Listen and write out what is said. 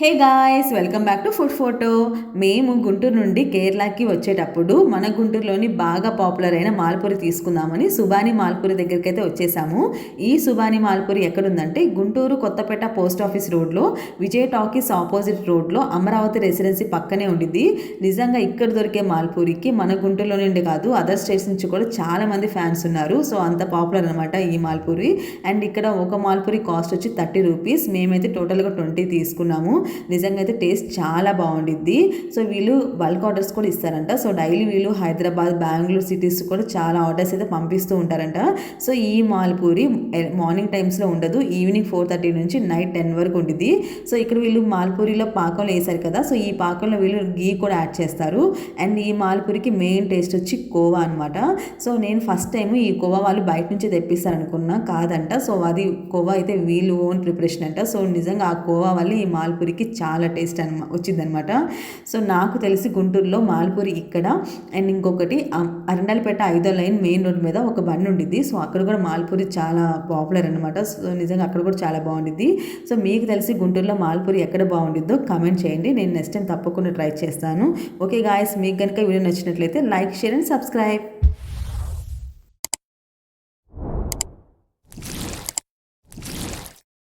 Hey guys, welcome back to food photo. మేము గుంటూరు నుండి కేరళకి వచ్చేటప్పుడు మన గుంటూరులోని బాగా పాపులర్ అయిన మాల్పూరి తీసుకుందామని సుబాని మాల్పూరి దగ్గరికి అయితే వచ్చేసాము. ఈ సుబాని మాల్పూరి ఎక్కడుందంటే గుంటూరు కొత్తపేట పోస్ట్ ఆఫీస్ రోడ్లో విజయ్ టాకీస్ ఆపోజిట్ రోడ్లో అమరావతి రెసిడెన్సీ పక్కనే ఉండిద్ది. నిజంగా ఇక్కడ దొరికే మాల్పూరికి మన గుంటూరులో నుండి కాదు, అదర్ స్టేట్స్ నుంచి కూడా చాలా మంది ఫ్యాన్స్ ఉన్నారు. సో అంత పాపులర్ అనమాట ఈ మాల్పూరి. అండ్ ఇక్కడ ఒక మాల్పూరి కాస్ట్ వచ్చి 30 రూపీస్. మేమైతే టోటల్గా 20 తీసుకున్నాము. నిజంగా అయితే టేస్ట్ చాలా బాగుండిద్ది. సో వీళ్ళు బల్క్ ఆర్డర్స్ కూడా ఇస్తారంట. సో డైలీ వీళ్ళు హైదరాబాద్, బెంగళూరు సిటీస్ కూడా చాలా ఆర్డర్స్ అయితే పంపిస్తూ ఉంటారంట. సో ఈ మాల్పూరి మార్నింగ్ టైమ్స్లో ఉండదు, ఈవినింగ్ 4:30 నుంచి నైట్ 10 వరకు ఉండిద్ది. సో ఇక్కడ వీళ్ళు మాల్పూరిలో పాకంలో వేసారు కదా, సో ఈ పాకంలో వీళ్ళు గీ కూడా యాడ్ చేస్తారు. అండ్ ఈ మాల్పూరికి మెయిన్ టేస్ట్ వచ్చి కోవా అనమాట. సో నేను ఫస్ట్ టైం ఈ కోవా వాళ్ళు బయట నుంచి తెప్పిస్తారనుకున్నా, కాదంట. సో అది కోవా అయితే వీళ్ళు ఓన్ ప్రిపరేషన్ అంట. సో నిజంగా ఆ కోవా వల్ల ఈ మాల్పూరికి చాలా టేస్ట్ వచ్చిందనమాట. సో నాకు తెలిసి గుంటూరులో మాల్పూరి ఇక్కడ. అండ్ ఇంకొకటి అరండల్పేట 5వ లైన్ మెయిన్ రోడ్ మీద ఒక బండి ఉండిద్ది. సో అక్కడ కూడా మాల్పూరి చాలా పాపులర్ అనమాట. సో నిజంగా అక్కడ కూడా చాలా బాగుండిద్ది. సో మీకు తెలిసి గుంటూరులో మాల్పూరి ఎక్కడ బాగుండిద్దో కమెంట్ చేయండి. నేను నెక్స్ట్ టైం తప్పకుండా ట్రై చేస్తాను. ఓకే గాయస్, మీకు కనుక వీడియో నచ్చినట్లయితే లైక్, షేర్ అండ్ సబ్స్క్రైబ్.